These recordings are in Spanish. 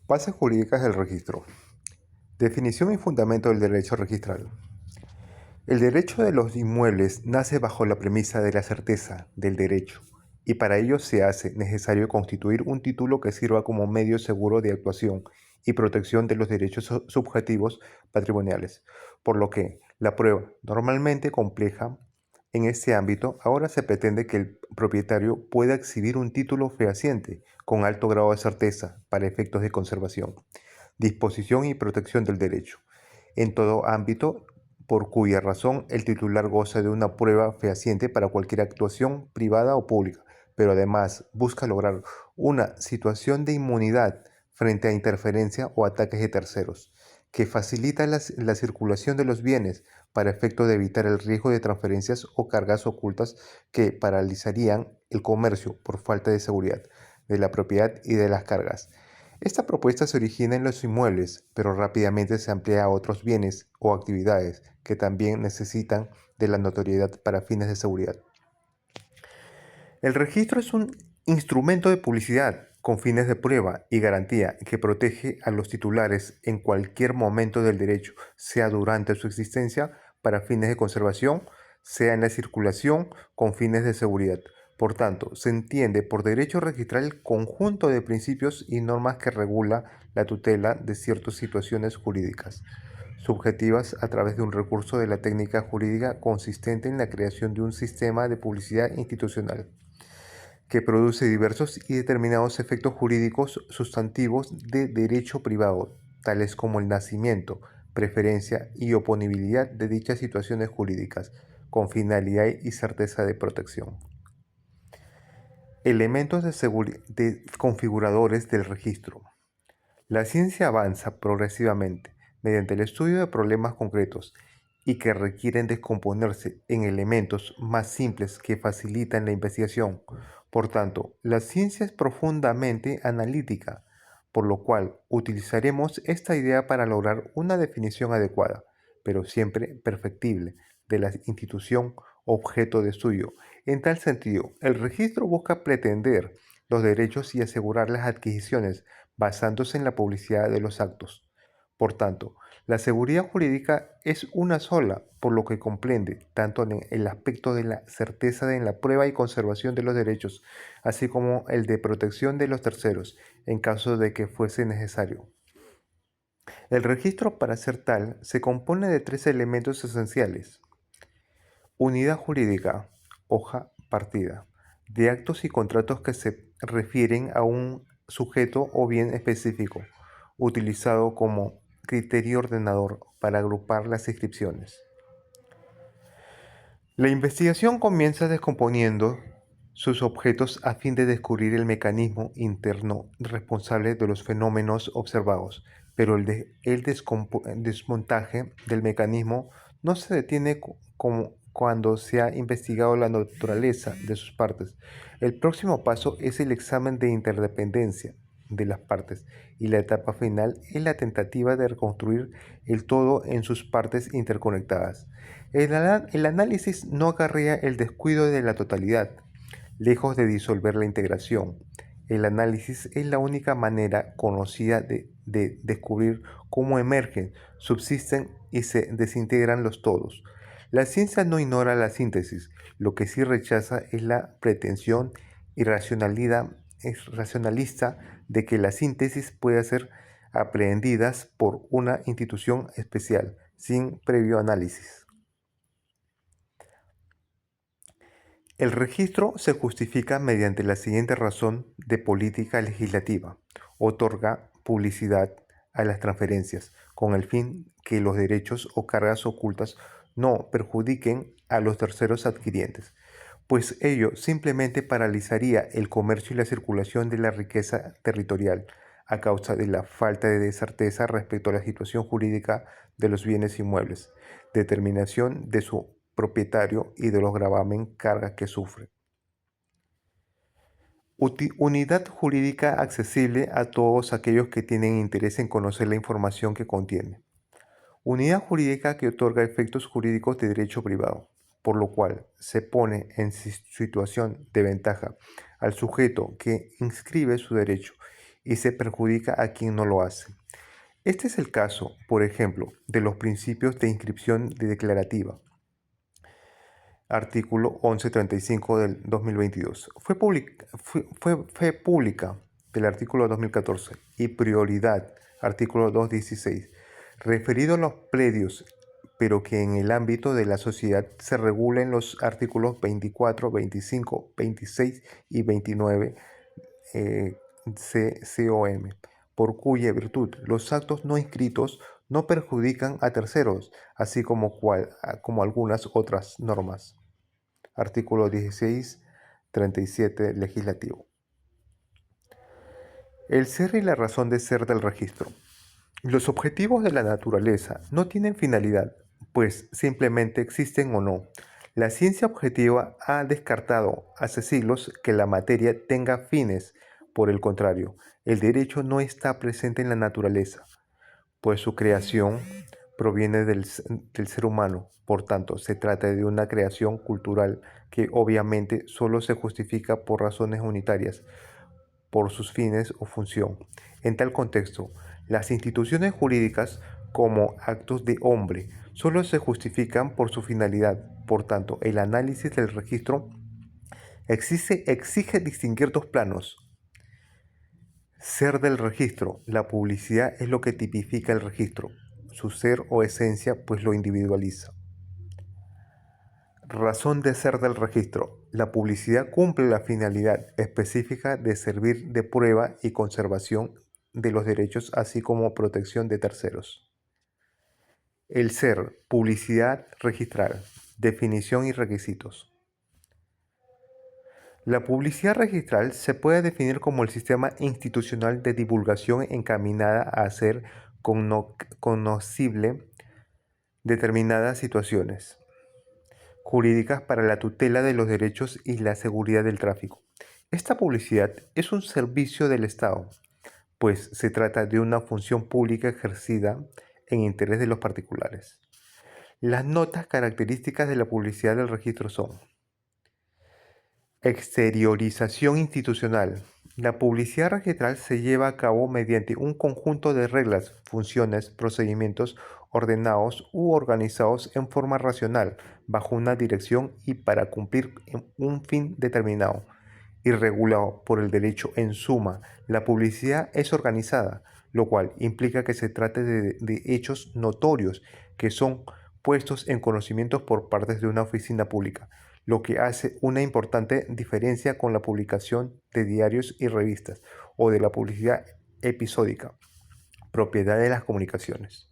Bases jurídicas del registro. Definición y fundamento del derecho registral. El derecho de los inmuebles nace bajo la premisa de la certeza del derecho, y para ello se hace necesario constituir un título que sirva como medio seguro de actuación y protección de los derechos subjetivos patrimoniales, por lo que la prueba, normalmente compleja en este ámbito, ahora se pretende que el propietario pueda exhibir un título fehaciente con alto grado de certeza para efectos de conservación, disposición y protección del derecho, en todo ámbito por cuya razón el titular goza de una prueba fehaciente para cualquier actuación privada o pública, pero además busca lograr una situación de inmunidad frente a interferencia o ataques de terceros, que facilita la circulación de los bienes para efecto de evitar el riesgo de transferencias o cargas ocultas que paralizarían el comercio por falta de seguridad de la propiedad y de las cargas. Esta propuesta se origina en los inmuebles, pero rápidamente se amplía a otros bienes o actividades que también necesitan de la notoriedad para fines de seguridad. El registro es un instrumento de publicidad con fines de prueba y garantía que protege a los titulares en cualquier momento del derecho, sea durante su existencia para fines de conservación, sea en la circulación con fines de seguridad. Por tanto, se entiende por derecho registral el conjunto de principios y normas que regula la tutela de ciertas situaciones jurídicas subjetivas a través de un recurso de la técnica jurídica consistente en la creación de un sistema de publicidad institucional que produce diversos y determinados efectos jurídicos sustantivos de derecho privado, tales como el nacimiento, preferencia y oponibilidad de dichas situaciones jurídicas, con finalidad y certeza de protección. Elementos de configuradores del registro. La ciencia avanza progresivamente mediante el estudio de problemas concretos y que requieren descomponerse en elementos más simples que facilitan la investigación. Por tanto, la ciencia es profundamente analítica, por lo cual utilizaremos esta idea para lograr una definición adecuada, pero siempre perfectible, de la institución objeto de estudio. En tal sentido, el registro busca pretender los derechos y asegurar las adquisiciones basándose en la publicidad de los actos. Por tanto, la seguridad jurídica es una sola, por lo que comprende tanto en el aspecto de la certeza en la prueba y conservación de los derechos, así como el de protección de los terceros, en caso de que fuese necesario. El registro, para ser tal, se compone de tres elementos esenciales. Unidad jurídica, hoja partida, de actos y contratos que se refieren a un sujeto o bien específico, utilizado como criterio ordenador para agrupar las inscripciones. La investigación comienza descomponiendo sus objetos a fin de descubrir el mecanismo interno responsable de los fenómenos observados, pero el desmontaje del mecanismo no se detiene como cuando se ha investigado la naturaleza de sus partes. El próximo paso es el examen de interdependencia de las partes y la etapa final es la tentativa de reconstruir el todo en sus partes interconectadas. El análisis no acarrea el descuido de la totalidad, lejos de disolver la integración. El análisis es la única manera conocida de descubrir cómo emergen, subsisten y se desintegran los todos. La ciencia no ignora la síntesis, lo que sí rechaza es la pretensión racionalista de que la síntesis pueda ser aprehendidas por una institución especial, sin previo análisis. El registro se justifica mediante la siguiente razón de política legislativa. Otorga publicidad a las transferencias con el fin que los derechos o cargas ocultas no perjudiquen a los terceros adquirientes, pues ello simplemente paralizaría el comercio y la circulación de la riqueza territorial a causa de la falta de certeza respecto a la situación jurídica de los bienes inmuebles, determinación de su propietario y de los gravamen carga que sufre. Unidad jurídica accesible a todos aquellos que tienen interés en conocer la información que contiene. Unidad jurídica que otorga efectos jurídicos de derecho privado, por lo cual se pone en situación de ventaja al sujeto que inscribe su derecho y se perjudica a quien no lo hace. Este es el caso, por ejemplo, de los principios de inscripción declarativa. Artículo 1135 del 2022. Fe pública del artículo 2014 y prioridad, artículo 216, referido a los predios, pero que en el ámbito de la sociedad se regulen los artículos 24, 25, 26 y 29 COM, por cuya virtud los actos no inscritos no perjudican a terceros, así como algunas otras normas. Artículo 1637 legislativo. El ser y la razón de ser del registro. Los objetivos de la naturaleza no tienen finalidad, pues simplemente existen o no. La ciencia objetiva ha descartado hace siglos que la materia tenga fines. Por el contrario, el derecho no está presente en la naturaleza, pues su creación proviene del ser humano. Por tanto, se trata de una creación cultural que obviamente solo se justifica por razones unitarias, por sus fines o función. En tal contexto, las instituciones jurídicas como actos de hombre solo se justifican por su finalidad. Por tanto, el análisis del registro exige distinguir dos planos. Ser del registro. La publicidad es lo que tipifica el registro. Su ser o esencia pues lo individualiza. Razón de ser del registro. La publicidad cumple la finalidad específica de servir de prueba y conservación de los derechos, así como protección de terceros. El ser. Publicidad registral. Definición y requisitos. La publicidad registral se puede definir como el sistema institucional de divulgación encaminada a hacer conocible determinadas situaciones jurídicas para la tutela de los derechos y la seguridad del tráfico. Esta publicidad es un servicio del Estado, pues se trata de una función pública ejercida en interés de los particulares. Las notas características de la publicidad del registro son: exteriorización institucional. La publicidad registral se lleva a cabo mediante un conjunto de reglas, funciones, procedimientos ordenados u organizados en forma racional, bajo una dirección y para cumplir un fin determinado y regulado por el derecho. En suma, la publicidad es organizada, lo cual implica que se trate de hechos notorios que son puestos en conocimiento por parte de una oficina pública, lo que hace una importante diferencia con la publicación de diarios y revistas o de la publicidad episódica, propiedad de las comunicaciones.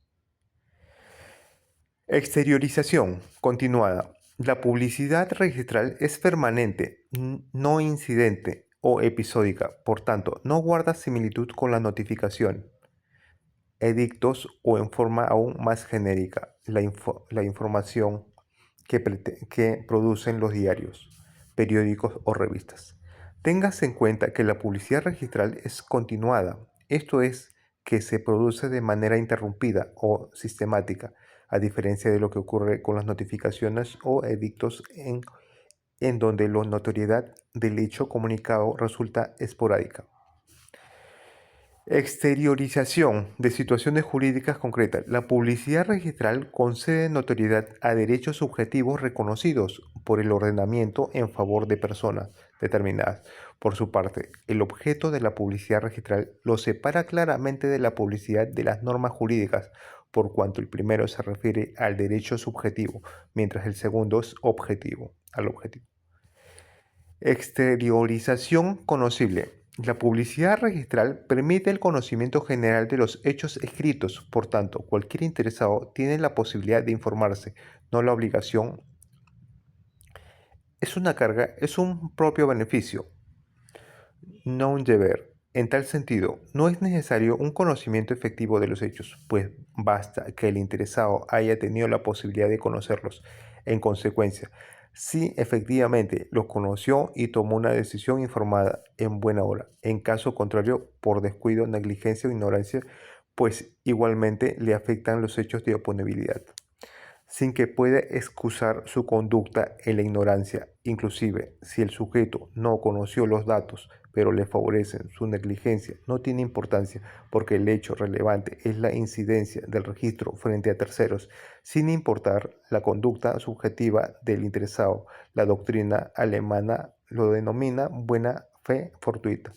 Exteriorización continuada. La publicidad registral es permanente, no incidente o episódica, por tanto, no guarda similitud con la notificación, edictos o en forma aún más genérica, la información que producen los diarios, periódicos o revistas. Téngase en cuenta que la publicidad registral es continuada, esto es, que se produce de manera interrumpida o sistemática, a diferencia de lo que ocurre con las notificaciones o edictos en donde la notoriedad del hecho comunicado resulta esporádica. Exteriorización de situaciones jurídicas concretas. La publicidad registral concede notoriedad a derechos subjetivos reconocidos por el ordenamiento en favor de personas determinadas. Por su parte, el objeto de la publicidad registral lo separa claramente de la publicidad de las normas jurídicas, por cuanto el primero se refiere al derecho subjetivo, mientras el segundo es al objetivo. Exteriorización conocible. La publicidad registral permite el conocimiento general de los hechos escritos, por tanto, cualquier interesado tiene la posibilidad de informarse, no la obligación. Es una carga, es un propio beneficio, no un deber. En tal sentido, no es necesario un conocimiento efectivo de los hechos, pues basta que el interesado haya tenido la posibilidad de conocerlos. En consecuencia, si efectivamente los conoció y tomó una decisión informada en buena hora. En caso contrario, por descuido, negligencia o ignorancia, pues igualmente le afectan los hechos de oponibilidad. sin que pueda excusar su conducta en la ignorancia, inclusive si el sujeto no conoció los datos, pero le favorecen su negligencia, no tiene importancia porque el hecho relevante es la incidencia del registro frente a terceros, sin importar la conducta subjetiva del interesado. La doctrina alemana lo denomina buena fe fortuita.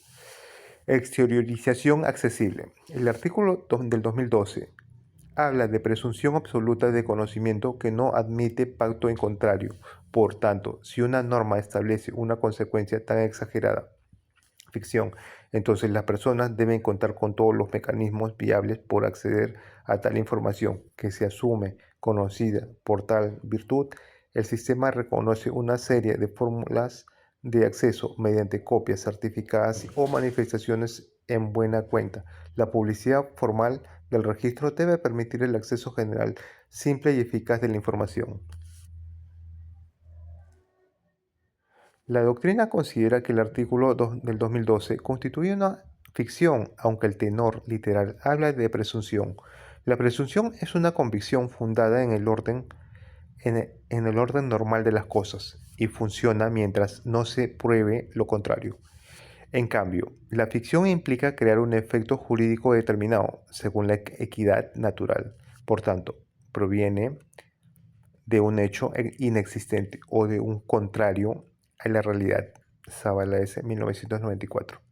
Exteriorización accesible. El artículo del 2012 habla de presunción absoluta de conocimiento que no admite pacto en contrario. Por tanto, si una norma establece una consecuencia tan exagerada, ficción, entonces las personas deben contar con todos los mecanismos viables por acceder a tal información que se asume conocida por tal virtud. El sistema reconoce una serie de fórmulas de acceso mediante copias certificadas o manifestaciones en buena cuenta. La publicidad formal del registro debe permitir el acceso general, simple y eficaz de la información. La doctrina considera que el artículo del 2012 constituye una ficción, aunque el tenor literal habla de presunción. La presunción es una convicción fundada en el orden, en el orden normal de las cosas y funciona mientras no se pruebe lo contrario. En cambio, la ficción implica crear un efecto jurídico determinado según la equidad natural. Por tanto, proviene de un hecho inexistente o de un contrario a la realidad. Zavala S. 1994.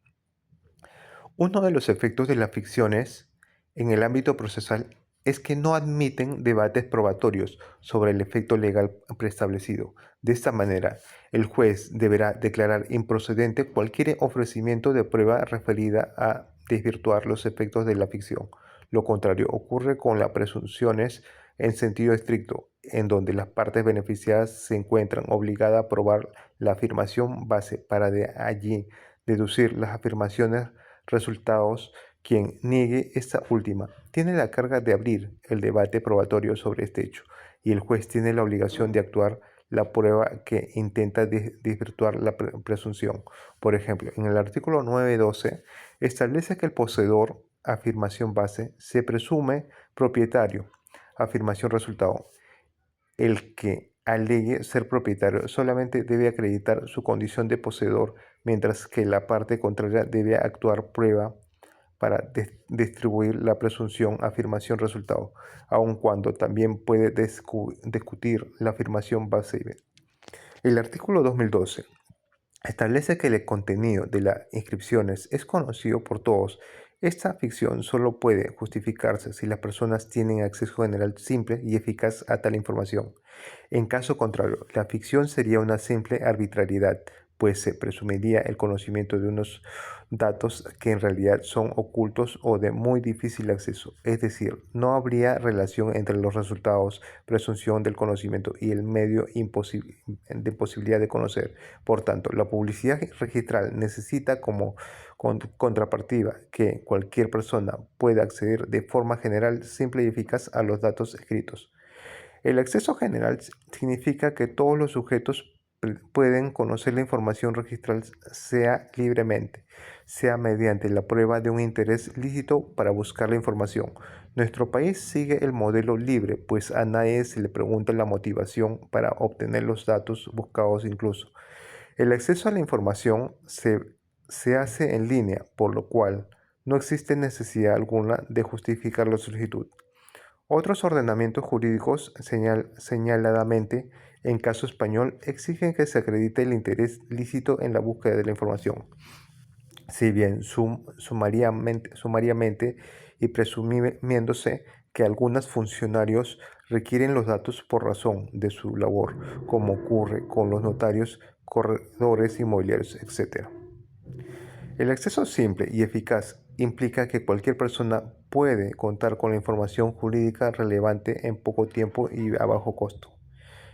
Uno de los efectos de las ficciones en el ámbito procesal es que no admiten debates probatorios sobre el efecto legal preestablecido. De esta manera, el juez deberá declarar improcedente cualquier ofrecimiento de prueba referida a desvirtuar los efectos de la ficción. Lo contrario ocurre con las presunciones en sentido estricto, en donde las partes beneficiadas se encuentran obligadas a probar la afirmación base para de allí deducir las afirmaciones resultados. Quien niegue esta última tiene la carga de abrir el debate probatorio sobre este hecho y el juez tiene la obligación de actuar la prueba que intenta desvirtuar la presunción. Por ejemplo, en el artículo 9.12 establece que el poseedor, afirmación base, se presume propietario, afirmación resultado. El que alegue ser propietario solamente debe acreditar su condición de poseedor, mientras que la parte contraria debe actuar prueba para distribuir la presunción afirmación resultado, aun cuando también puede discutir la afirmación base. El artículo 2012 establece que el contenido de las inscripciones es conocido por todos. Esta ficción solo puede justificarse si las personas tienen acceso general simple y eficaz a tal información. En caso contrario, la ficción sería una simple arbitrariedad, pues se presumiría el conocimiento de unos datos que en realidad son ocultos o de muy difícil acceso. Es decir, no habría relación entre los resultados, presunción del conocimiento y el medio de posibilidad de conocer. Por tanto, la publicidad registral necesita como contrapartida que cualquier persona pueda acceder de forma general, simple y eficaz a los datos escritos. El acceso general significa que todos los sujetos pueden conocer la información registral, sea libremente, sea mediante la prueba de un interés lícito para buscar la información. Nuestro país sigue el modelo libre, pues a nadie se le pregunta la motivación para obtener los datos buscados incluso. El acceso a la información se hace en línea, por lo cual no existe necesidad alguna de justificar la solicitud. Otros ordenamientos jurídicos, señaladamente en caso español, exigen que se acredite el interés lícito en la búsqueda de la información. Si bien sumariamente y presumiéndose que algunos funcionarios requieren los datos por razón de su labor, como ocurre con los notarios, corredores inmobiliarios, etc. El acceso simple y eficaz implica que cualquier persona puede contar con la información jurídica relevante en poco tiempo y a bajo costo.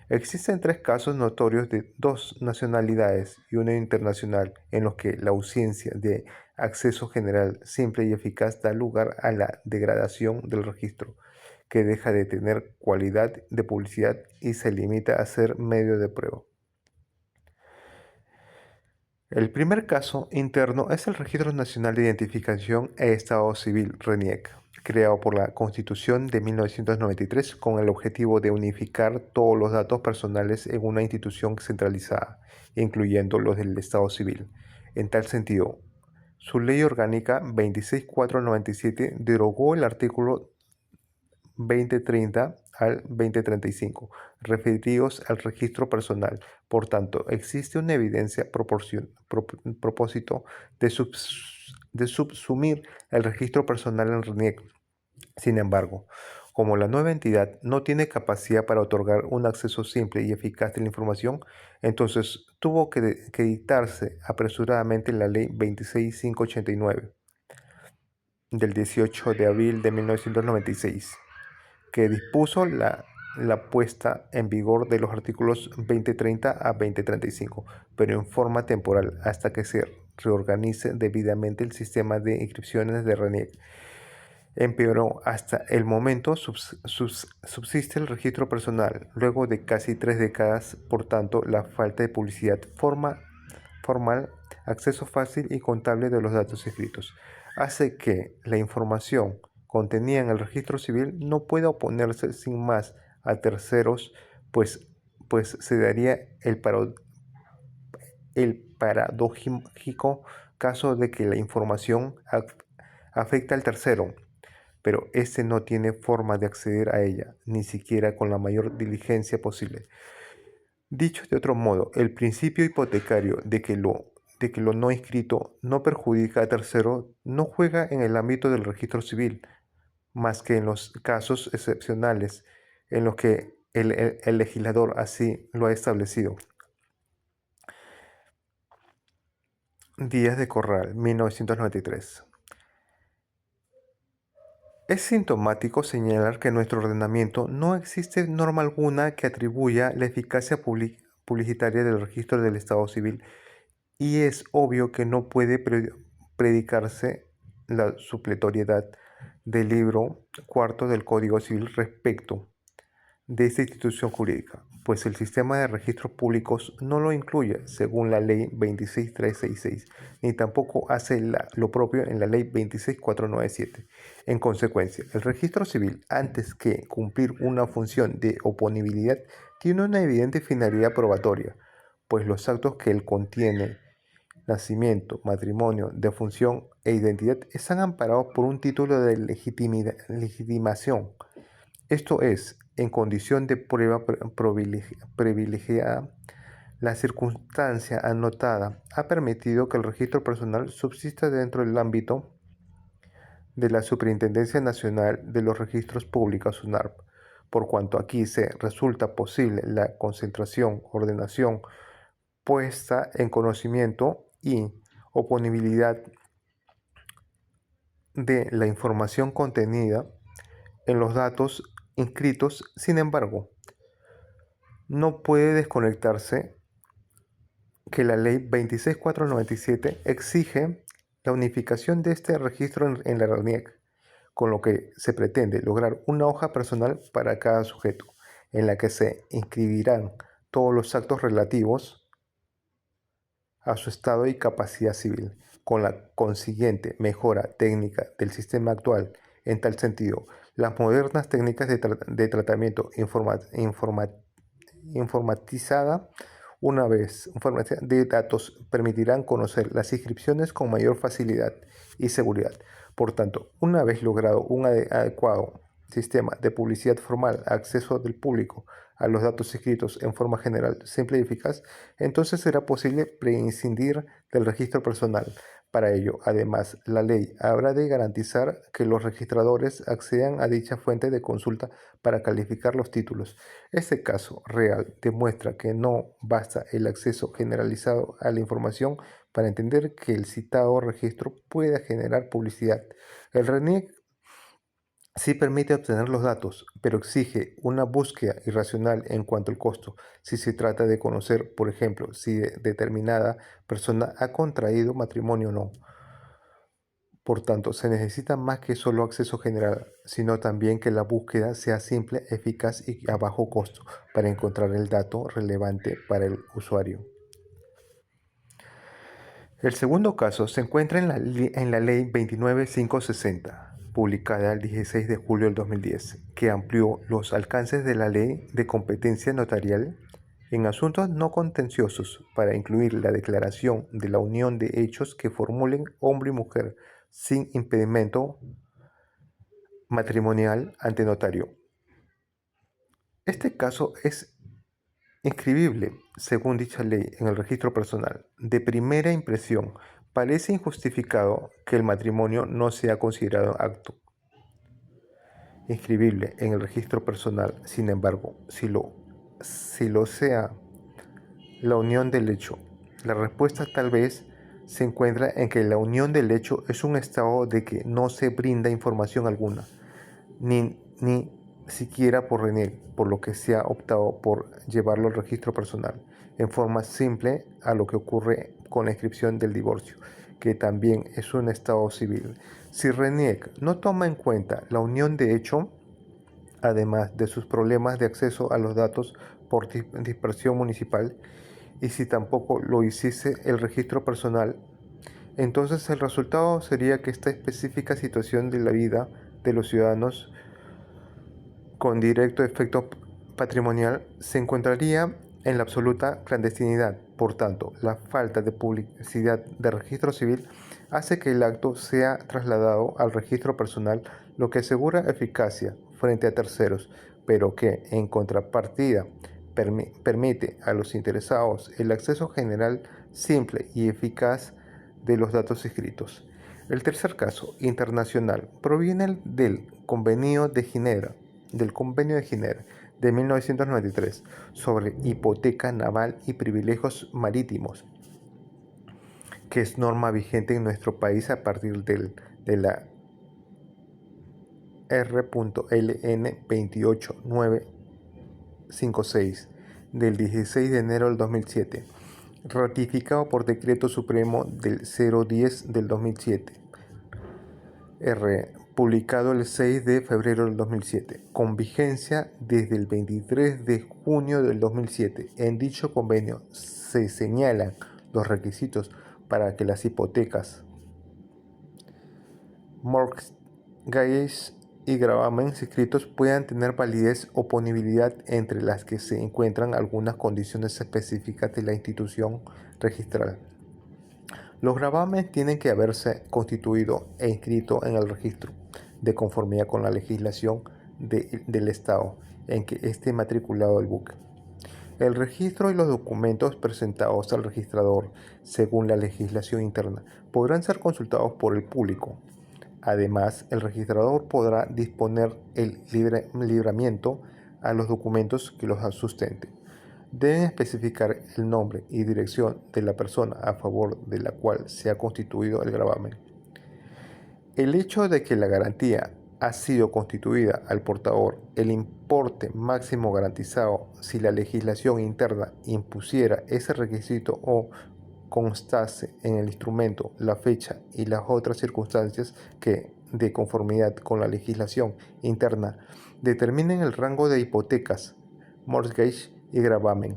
Existen tres casos notorios de dos nacionalidades y uno internacional en los que la ausencia de acceso general, simple y eficaz da lugar a la degradación del registro, que deja de tener cualidad de publicidad y se limita a ser medio de prueba. El primer caso interno es el Registro Nacional de Identificación e Estado Civil, RENIEC, creado por la Constitución de 1993 con el objetivo de unificar todos los datos personales en una institución centralizada, incluyendo los del Estado civil. En tal sentido, su Ley Orgánica 26497 derogó el artículo 2030 al 2035, referidos al registro personal. Por tanto, existe una evidencia propósito de subsumir el registro personal en RENIEC. Sin embargo, como la nueva entidad no tiene capacidad para otorgar un acceso simple y eficaz de la información, entonces tuvo que dictarse apresuradamente la Ley 26589 del 18 de abril de 1996, que dispuso la puesta en vigor de los artículos 2030 a 2035, pero en forma temporal hasta que se reorganice debidamente el sistema de inscripciones de RENIEC. Empeoró hasta el momento, subsiste el registro personal. Luego de casi 3 décadas, por tanto, la falta de publicidad formal, acceso fácil y contable de los datos escritos, hace que la información contenida en el registro civil no pueda oponerse sin más a terceros, pues se daría el paradójico caso de que la información afecta al tercero, pero éste no tiene forma de acceder a ella, ni siquiera con la mayor diligencia posible. Dicho de otro modo, el principio hipotecario de que lo no inscrito no perjudica a tercero no juega en el ámbito del registro civil, más que en los casos excepcionales en los que el legislador así lo ha establecido. Díaz de Corral, 1993. Es sintomático señalar que en nuestro ordenamiento no existe norma alguna que atribuya la eficacia publicitaria del registro del Estado civil, y es obvio que no puede predicarse la supletoriedad del libro cuarto del Código Civil respecto de esta institución jurídica, pues el sistema de registros públicos no lo incluye según la Ley 26366, ni tampoco hace lo propio en la Ley 26497. En consecuencia, el registro civil, antes que cumplir una función de oponibilidad, tiene una evidente finalidad probatoria, pues los actos que él contiene, nacimiento, matrimonio, defunción e identidad, están amparados por un título de legitimación. Esto es, en condición de prueba privilegiada, la circunstancia anotada ha permitido que el registro personal subsista dentro del ámbito de la Superintendencia Nacional de los Registros Públicos, SUNARP, por cuanto aquí se resulta posible la concentración, ordenación, puesta en conocimiento y oponibilidad de la información contenida en los datos inscritos. Sin embargo, no puede desconectarse que la Ley 26497 exige la unificación de este registro en la RENIEC, con lo que se pretende lograr una hoja personal para cada sujeto, en la que se inscribirán todos los actos relativos a su estado y capacidad civil, con la consiguiente mejora técnica del sistema actual. En tal sentido, las modernas técnicas de tratamiento informatizada de datos permitirán conocer las inscripciones con mayor facilidad y seguridad. Por tanto, una vez logrado un adecuado sistema de publicidad formal, acceso del público a los datos escritos en forma general, simple y eficaz, entonces será posible prescindir del registro personal. Para ello, además, la ley habrá de garantizar que los registradores accedan a dicha fuente de consulta para calificar los títulos. Este caso real demuestra que no basta el acceso generalizado a la información para entender que el citado registro pueda generar publicidad. El RENIEC sí permite obtener los datos, pero exige una búsqueda irracional en cuanto al costo, si se trata de conocer, por ejemplo, si determinada persona ha contraído matrimonio o no. Por tanto, se necesita más que solo acceso general, sino también que la búsqueda sea simple, eficaz y a bajo costo para encontrar el dato relevante para el usuario. El segundo caso se encuentra en la Ley 29560, publicada el 16 de julio del 2010, que amplió los alcances de la Ley de Competencia Notarial en asuntos no contenciosos para incluir la declaración de la unión de hechos que formulen hombre y mujer sin impedimento matrimonial ante notario. Este caso es inscribible, según dicha ley, en el registro personal. De primera impresión, parece injustificado que el matrimonio no sea considerado acto inscribible en el registro personal. Sin embargo, si lo sea la unión del hecho, la respuesta tal vez se encuentra en que la unión del hecho es un estado de que no se brinda información alguna, ni siquiera por RENIEC, por lo que se ha optado por llevarlo al registro personal, en forma simple a lo que ocurre con la inscripción del divorcio, que también es un estado civil. Si RENIEC no toma en cuenta la unión de hecho, además de sus problemas de acceso a los datos por dispersión municipal, y si tampoco lo hiciese el registro personal, entonces el resultado sería que esta específica situación de la vida de los ciudadanos con directo efecto patrimonial se encontraría en la absoluta clandestinidad. Por tanto, la falta de publicidad de registro civil hace que el acto sea trasladado al registro personal, lo que asegura eficacia frente a terceros, pero que, en contrapartida, permite a los interesados el acceso general, simple y eficaz de los datos escritos. El tercer caso, internacional, proviene del Convenio de Ginebra de 1993 sobre hipoteca naval y privilegios marítimos, que es norma vigente en nuestro país a partir de la R.LN 28956 del 16 de enero del 2007, ratificado por Decreto Supremo del 010 del 2007, publicado el 6 de febrero del 2007, con vigencia desde el 23 de junio del 2007. En dicho convenio se señalan los requisitos para que las hipotecas, mortgages y gravámenes inscritos puedan tener validez o ponibilidad, entre las que se encuentran algunas condiciones específicas de la institución registral. Los gravámenes tienen que haberse constituido e inscrito en el registro, de conformidad con la legislación del Estado en que esté matriculado el buque. El registro y los documentos presentados al registrador, según la legislación interna, podrán ser consultados por el público. Además, el registrador podrá disponer el libramiento a los documentos que los sustenten. Deben especificar el nombre y dirección de la persona a favor de la cual se ha constituido el gravamen. El hecho de que la garantía ha sido constituida al portador, el importe máximo garantizado si la legislación interna impusiera ese requisito o constase en el instrumento la fecha y las otras circunstancias que, de conformidad con la legislación interna, determinen el rango de hipotecas, mortgage y gravamen.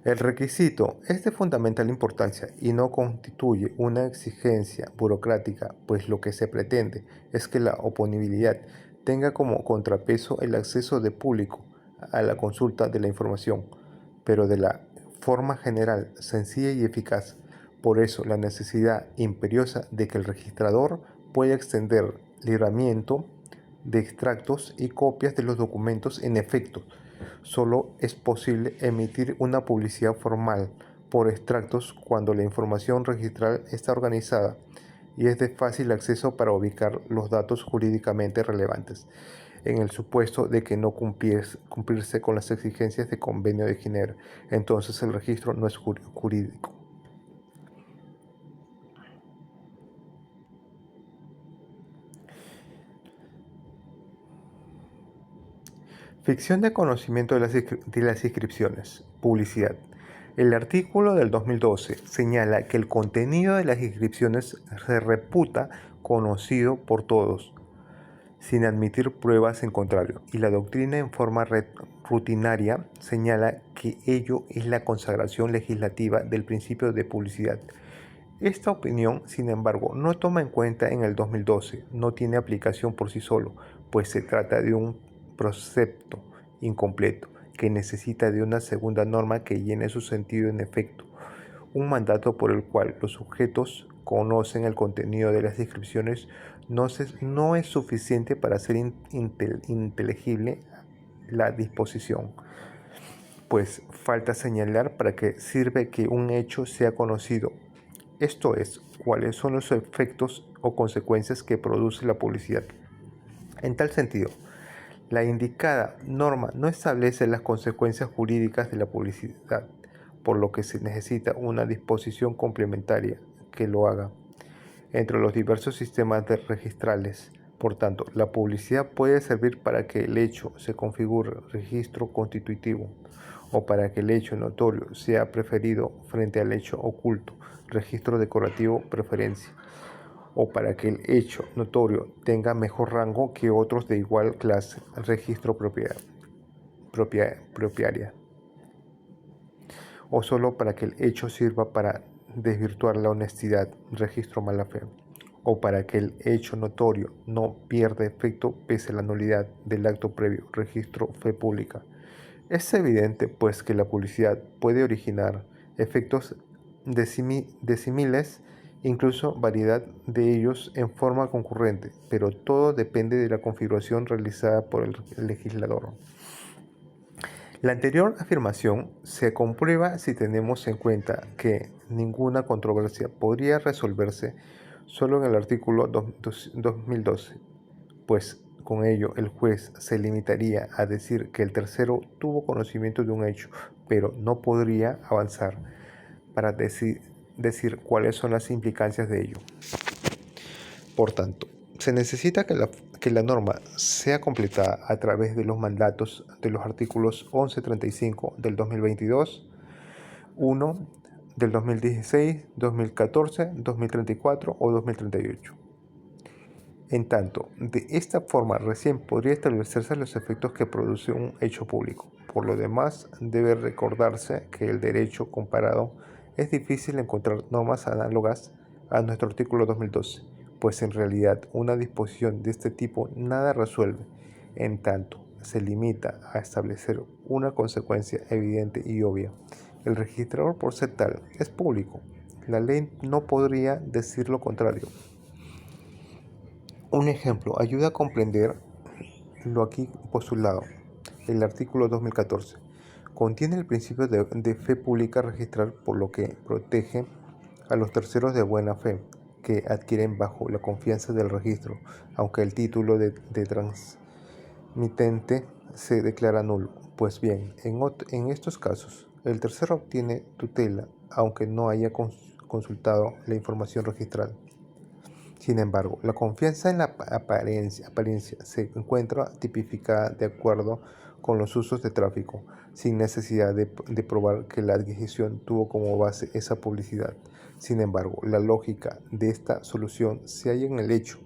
El requisito es de fundamental importancia y no constituye una exigencia burocrática, pues lo que se pretende es que la oponibilidad tenga como contrapeso el acceso de público a la consulta de la información, pero de la forma general, sencilla y eficaz. Por eso, la necesidad imperiosa de que el registrador pueda extender libramiento de extractos y copias de los documentos. En efecto, solo es posible emitir una publicidad formal por extractos cuando la información registral está organizada y es de fácil acceso para ubicar los datos jurídicamente relevantes, en el supuesto de que no cumplirse con las exigencias del Convenio de Ginebra. Entonces el registro no es jurídico. Ficción de conocimiento de las inscripciones. Publicidad. El artículo del 2012 señala que el contenido de las inscripciones se reputa conocido por todos, sin admitir pruebas en contrario, y la doctrina en forma rutinaria señala que ello es la consagración legislativa del principio de publicidad. Esta opinión, sin embargo, no toma en cuenta en el 2012, no tiene aplicación por sí solo, pues se trata de un precepto incompleto que necesita de una segunda norma que llene su sentido en efecto, un mandato por el cual los sujetos conocen el contenido de las descripciones no es suficiente para hacer inteligible la disposición, pues falta señalar para qué sirve que un hecho sea conocido, esto es, cuáles son los efectos o consecuencias que produce la publicidad. En tal sentido, la indicada norma no establece las consecuencias jurídicas de la publicidad, por lo que se necesita una disposición complementaria que lo haga. Entre los diversos sistemas de registrales, por tanto, la publicidad puede servir para que el hecho se configure registro constitutivo o para que el hecho notorio sea preferido frente al hecho oculto, registro decorativo preferencia, o para que el hecho notorio tenga mejor rango que otros de igual clase, registro propiaria, o solo para que el hecho sirva para desvirtuar la honestidad, registro mala fe, o para que el hecho notorio no pierda efecto pese a la nulidad del acto previo, registro fe pública. Es evidente, pues, que la publicidad puede originar efectos disímiles, incluso variedad de ellos en forma concurrente, pero todo depende de la configuración realizada por el legislador. La anterior afirmación se comprueba si tenemos en cuenta que ninguna controversia podría resolverse solo en el artículo 2012, pues con ello el juez se limitaría a decir que el tercero tuvo conocimiento de un hecho, pero no podría avanzar para decir cuáles son las implicancias de ello. Por tanto, se necesita que la norma sea completada a través de los mandatos de los artículos 1135 del 2022, 1 del 2016, 2014, 2034 o 2038. En tanto, de esta forma recién podría establecerse los efectos que produce un hecho público. Por lo demás, debe recordarse que el derecho comparado es difícil encontrar normas análogas a nuestro artículo 2012, pues en realidad una disposición de este tipo nada resuelve, en tanto se limita a establecer una consecuencia evidente y obvia. El registrador, por ser tal, es público. La ley no podría decir lo contrario. Un ejemplo ayuda a comprender lo aquí postulado. El artículo 2014 contiene el principio de fe pública registral, por lo que protege a los terceros de buena fe que adquieren bajo la confianza del registro, aunque el título de transmitente se declara nulo. Pues bien, en estos casos, el tercero obtiene tutela, aunque no haya consultado la información registral. Sin embargo, la confianza en la apariencia se encuentra tipificada de acuerdo con los usos de tráfico, sin necesidad de probar que la adquisición tuvo como base esa publicidad. Sin embargo, la lógica de esta solución se halla en el hecho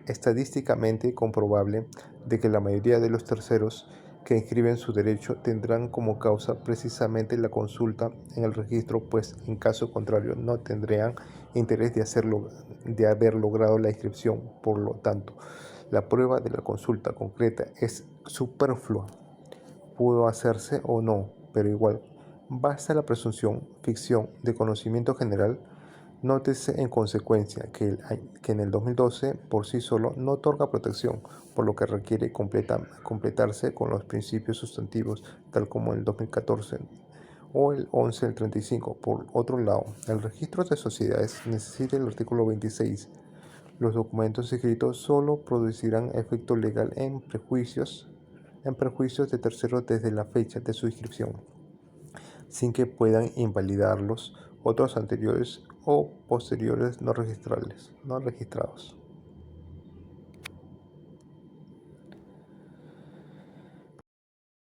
estadísticamente comprobable de que la mayoría de los terceros que inscriben su derecho tendrán como causa precisamente la consulta en el registro, pues en caso contrario no tendrían interés de haber logrado la inscripción. Por lo tanto, la prueba de la consulta concreta es superflua. Pudo hacerse o no, pero igual, basta la presunción, ficción, de conocimiento general. Nótese en consecuencia que en el 2012 por sí solo no otorga protección, por lo que requiere completarse con los principios sustantivos, tal como el 2014 o el 11 del 35. Por otro lado, el registro de sociedades necesita el artículo 26. Los documentos escritos solo producirán efecto legal en prejuicios de terceros desde la fecha de su inscripción, sin que puedan invalidarlos otros anteriores o posteriores no registrados.